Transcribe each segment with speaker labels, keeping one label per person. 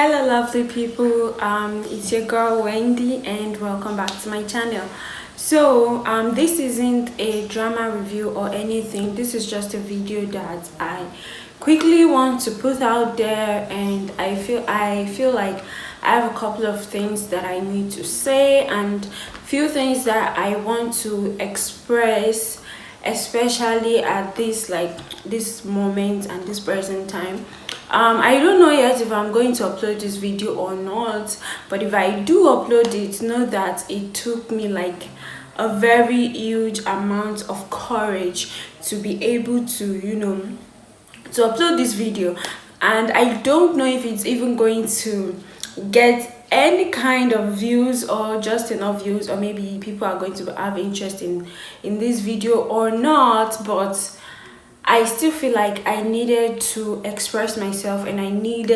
Speaker 1: Hello lovely people, it's your girl Wendy and welcome back to my channel. So this isn't a drama review or anything. This is just a video that I quickly want to put out there, and I feel like I have a couple of things that I need to say and few things that I want to express, especially at this moment and this present time. I don't know yet if I'm going to upload this video or not, but if I do upload it, know that it took me like a very huge amount of courage to be able to to upload this video. And I don't know if it's even going to get any kind of views or just enough views, or maybe people are going to have interest in this video or not, but I still feel like I needed to express myself, and I need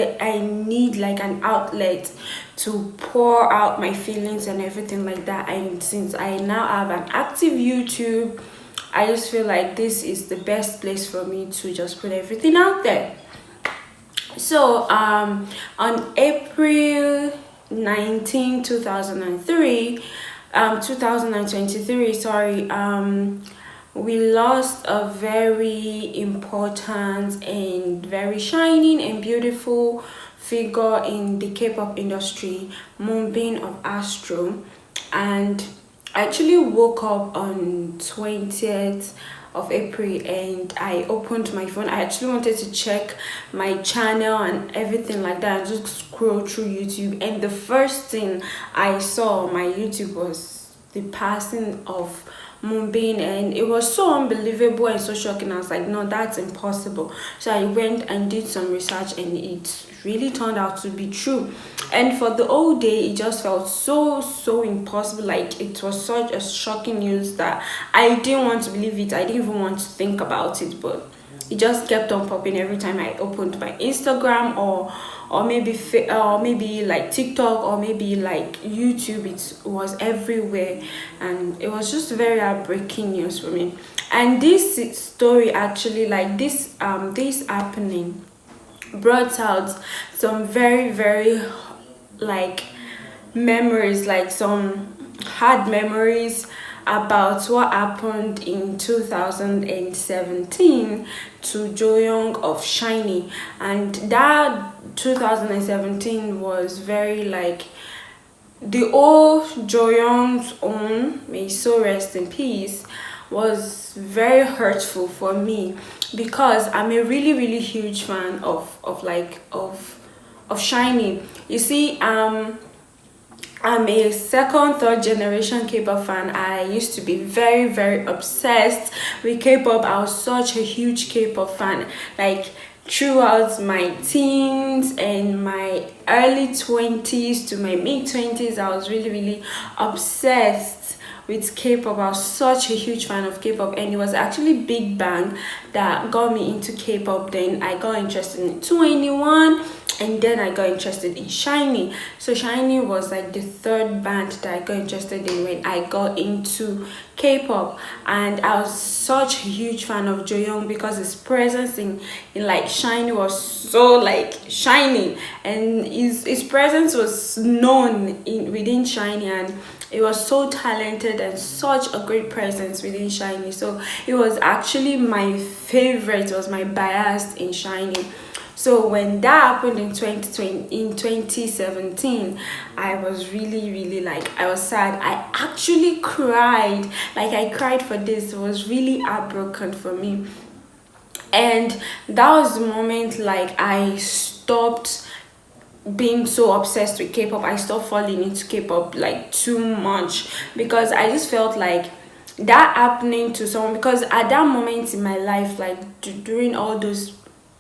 Speaker 1: like an outlet to pour out my feelings and everything like that. And since I now have an active YouTube, I just feel like this is the best place for me to just put everything out there. So on April 19, 2023, we lost a very important and very shining and beautiful figure in the K-pop industry, Moonbin of Astro. And I actually woke up on 20th of April and I opened my phone. I actually wanted to check my channel and everything like that and just scroll through YouTube, and the first thing I saw on my YouTube was the passing of Moonbin, and it was so unbelievable and so shocking. I was like, no, that's impossible. So I went and did some research, and it really turned out to be true. And for the whole day, it just felt so impossible. Like, it was such a shocking news that I didn't want to believe it. I didn't even want to think about it, but it just kept on popping every time I opened my Instagram or maybe like TikTok or maybe like YouTube. It was everywhere, and it was just very heartbreaking news for me. And this story actually, like this happening, brought out some very like memories, like some hard memories about what happened in 2017 to Joyoung of SHINee. And that 2017 was very like the old Joyoung's own, may so rest in peace, was very hurtful for me, because I'm a really huge fan of SHINee. You see, I'm a third generation K-pop fan. I used to be very obsessed with K-pop. I was such a huge K-pop fan, like throughout my teens and my early 20s to my mid 20s. I was really obsessed with K-pop. I was such a huge fan of K-pop, and it was actually Big Bang that got me into K-pop. Then I got interested in 2NE1, and then I got interested in SHINee. So SHINee was like the third band that I got interested in when I got into K-pop. And I was such a huge fan of Joyoung because his presence in like SHINee was so like shiny, and his presence was known within SHINee, and it was so talented and such a great presence within SHINee. So it was actually my favorite, it was my bias in SHINee. So when that happened in 2017, I was really like, I was sad. I actually cried. Like, I cried for this. It was really heartbroken for me. And that was the moment like I stopped being so obsessed with K-pop. I stopped falling into K-pop like too much, because I just felt like that happening to someone, because at that moment in my life, like during all those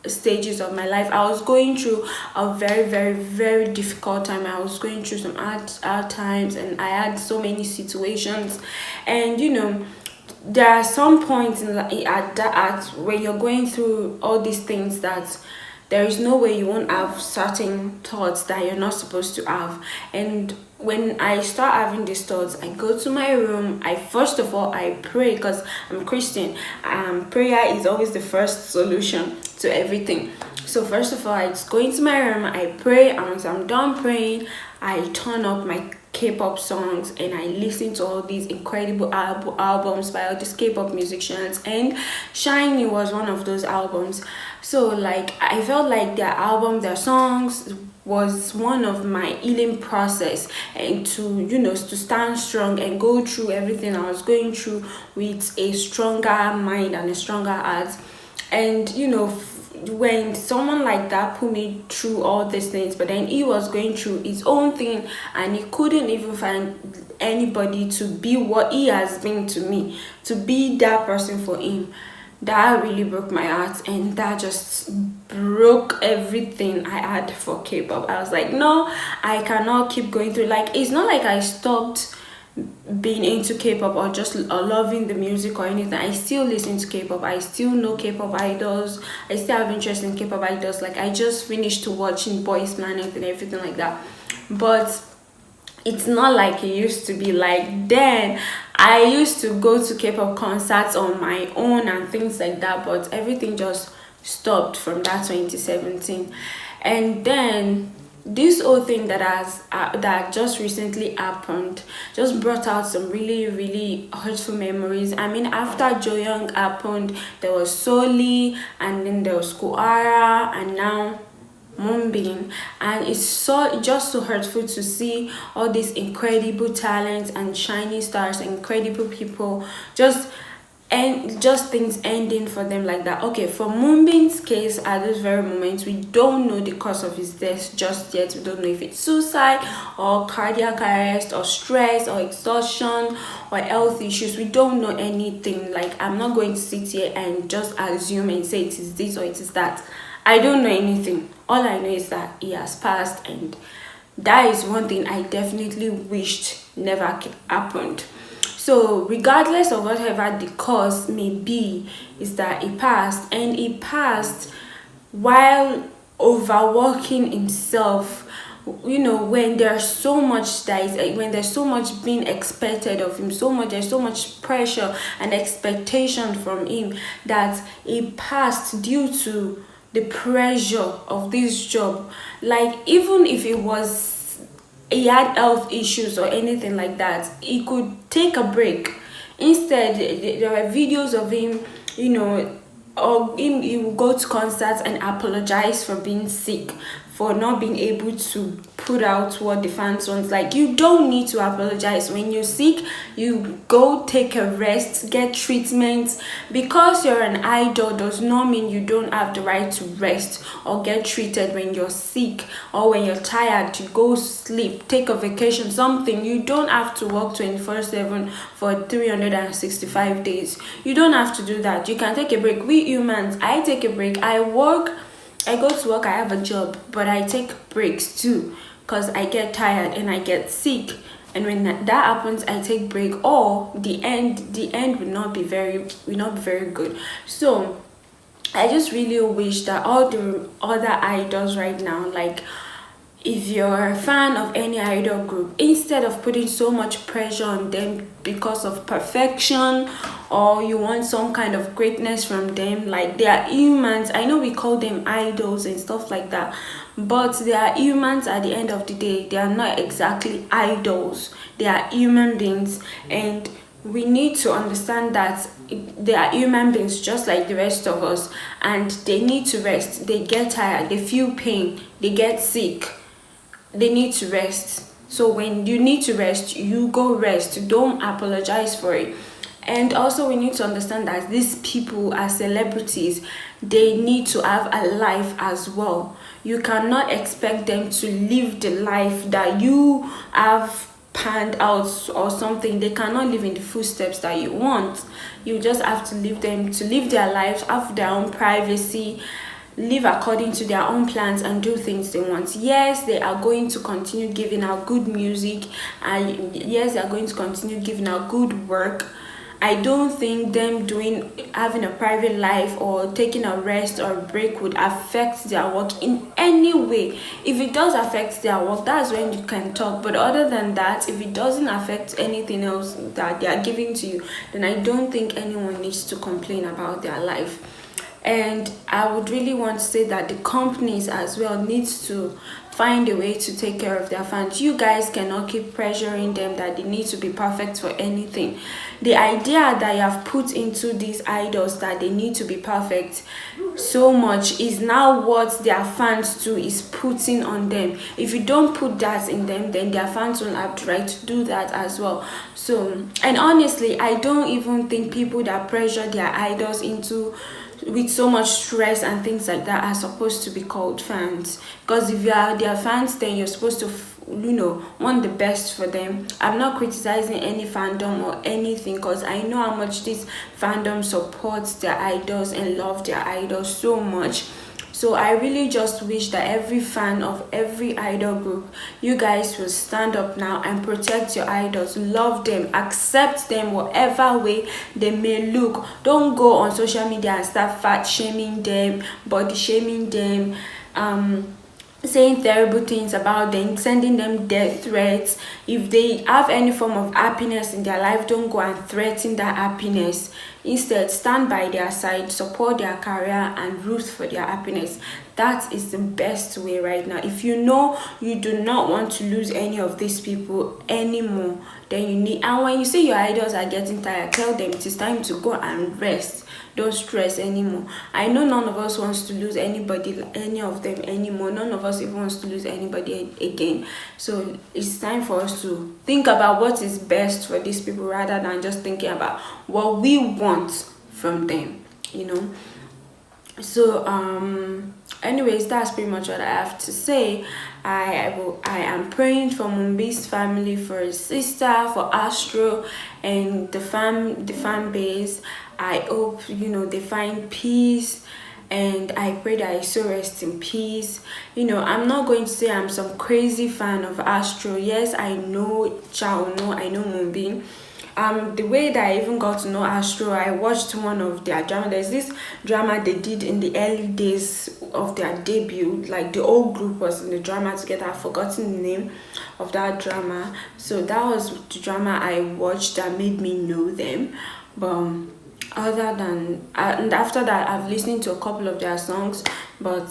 Speaker 1: stages of my life, I was going through a very difficult time. I was going through some hard times, and I had so many situations. And there are some points when you're going through all these things that there is no way you won't have certain thoughts that you're not supposed to have. And when I start having these thoughts, I go to my room. I first of all I pray, because I'm Christian. Prayer is always the first solution to everything. So first of all, I just go into my room, I pray, and once I'm done praying, I turn up my K-pop songs and I listen to all these incredible albums by all these K-pop musicians, and Shiny was one of those albums. So like I felt like their songs was one of my healing process, and to to stand strong and go through everything I was going through with a stronger mind and a stronger heart. And when someone like that put me through all these things, but then he was going through his own thing and he couldn't even find anybody to be what he has been to me, to be that person for him, that really broke my heart, and that just broke everything I had for K-pop. I was like, no, I cannot keep going through. Like, it's not like I stopped being into K-pop or just loving the music or anything. I still listen to K-pop. I still know K-pop idols. I still have interest in K-pop idols. Like, I just finished watching Boys Planet and everything like that. But it's not like it used to be. Like, then I used to go to K-pop concerts on my own and things like that, but everything just stopped from that 2017. And then this whole thing that just recently happened just brought out some really hurtful memories. I mean, after Joyoung happened, there was Soli, and then there was Kuara, and now Moonbin. And it's so hurtful to see all these incredible talents and shiny stars, incredible people, just things ending for them like that. Okay, for Moonbin's case, at this very moment, we don't know the cause of his death just yet. We don't know if it's suicide or cardiac arrest or stress or exhaustion or health issues. We don't know anything. Like, I'm not going to sit here and just assume and say it is this or it is that. I don't know anything. All I know is that he has passed, and that is one thing I definitely wished never happened. So regardless of whatever the cause may be, is that he passed, and he passed while overworking himself. When there's so much when there's so much being expected of him, there's so much pressure and expectation from him, that he passed due to the pressure of this job. Like, even if he had health issues or anything like that, he could take a break. Instead, there were videos of him, or he will go to concerts and apologize for being sick, for not being able to put out what the fans want. Like, you don't need to apologize. When you're sick, you go take a rest, get treatment. Because you're an idol does not mean you don't have the right to rest or get treated when you're sick, or when you're tired, to go sleep, take a vacation, something. You don't have to work 24/7 for 365 days. You don't have to do that. You can take a break. We humans, I take a break. I go to work, I have a job, but I take breaks too, because I get tired and I get sick. And when that happens, I take break, or the end will not be very good. So I just really wish that all the other idols right now, like, if you're a fan of any idol group, instead of putting so much pressure on them because of perfection, or you want some kind of greatness from them, like, they are humans. I know we call them idols and stuff like that, but they are humans at the end of the day. They are not exactly idols. They are human beings, and we need to understand that they are human beings just like the rest of us, and they need to rest. They get tired, they feel pain, they get sick. They need to rest. So when you need to rest, you go rest. Don't apologize for it. And also, we need to understand that these people are celebrities. They need to have a life as well. You cannot expect them to live the life that you have planned out or something. They cannot live in the footsteps that you want. You just have to leave them to live their lives, have their own privacy, live according to their own plans, and do things they want. Yes, they are going to continue giving out good music, and yes, they are going to continue giving out good work. I don't think them having a private life or taking a rest or break would affect their work in any way. If it does affect their work, that's when you can talk. But other than that, if it doesn't affect anything else that they are giving to you, then I don't think anyone needs to complain about their life. And I would really want to say that the companies as well needs to find a way to take care of their fans. You guys cannot keep pressuring them that they need to be perfect for anything. The idea that you have put into these idols that they need to be perfect so much is now what their fans too is putting on them. If you don't put that in them, then their fans will have the right to do that as well. So, and honestly, I don't even think people that pressure their idols into with so much stress and things like that are supposed to be called fans. Because if you are their fans, then you're supposed to want the best for them. I'm not criticizing any fandom or anything, because I know how much this fandom supports their idols and love their idols so much. So I really just wish that every fan of every idol group, you guys will stand up now and protect your idols, love them, accept them whatever way they may look. Don't go on social media and start fat shaming them, body shaming them, saying terrible things about them, sending them death threats. If they have any form of happiness in their life, don't go and threaten that happiness. Instead, stand by their side, support their career, and root for their happiness. That is the best way right now. If you know you do not want to lose any of these people anymore, then you need, and when you see your idols are getting tired, tell them it is time to go and rest. Don't stress anymore. I know none of us wants to lose anybody, any of them anymore. None of us even wants to lose anybody again. So it's time for us to think about what is best for these people rather than just thinking about what we want from them, So anyways, that's pretty much what I have to say. I am praying for Moonbin's family, for his sister, for Astro, and the fan base. I hope they find peace, and I pray that his soul rest in peace. I'm not going to say I'm some crazy fan of Astro. Yes, I know I know Moonbin. The way that I even got to know Astro, I watched one of their drama. There's this drama they did in the early days of their debut, like the whole group was in the drama together. I've forgotten the name of that drama. So that was the drama I watched that made me know them. But other than and after that, I've listened to a couple of their songs, but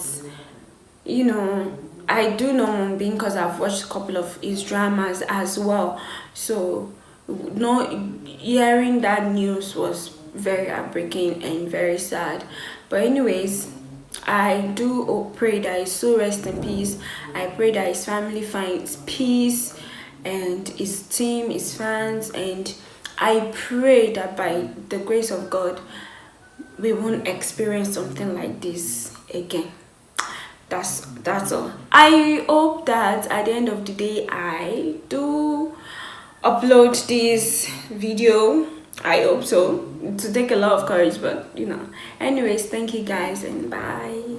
Speaker 1: I do know Moonbin because I've watched a couple of his dramas as well. So hearing that news was very heartbreaking and very sad. But anyways, I do pray that his soul rest in peace. I pray that his family finds peace, and his team, his fans, and I pray that by the grace of God we won't experience something like this again. That's all. I hope that at the end of the day I do upload this video. I hope so. To take a lot of courage, but anyways, thank you guys, and bye.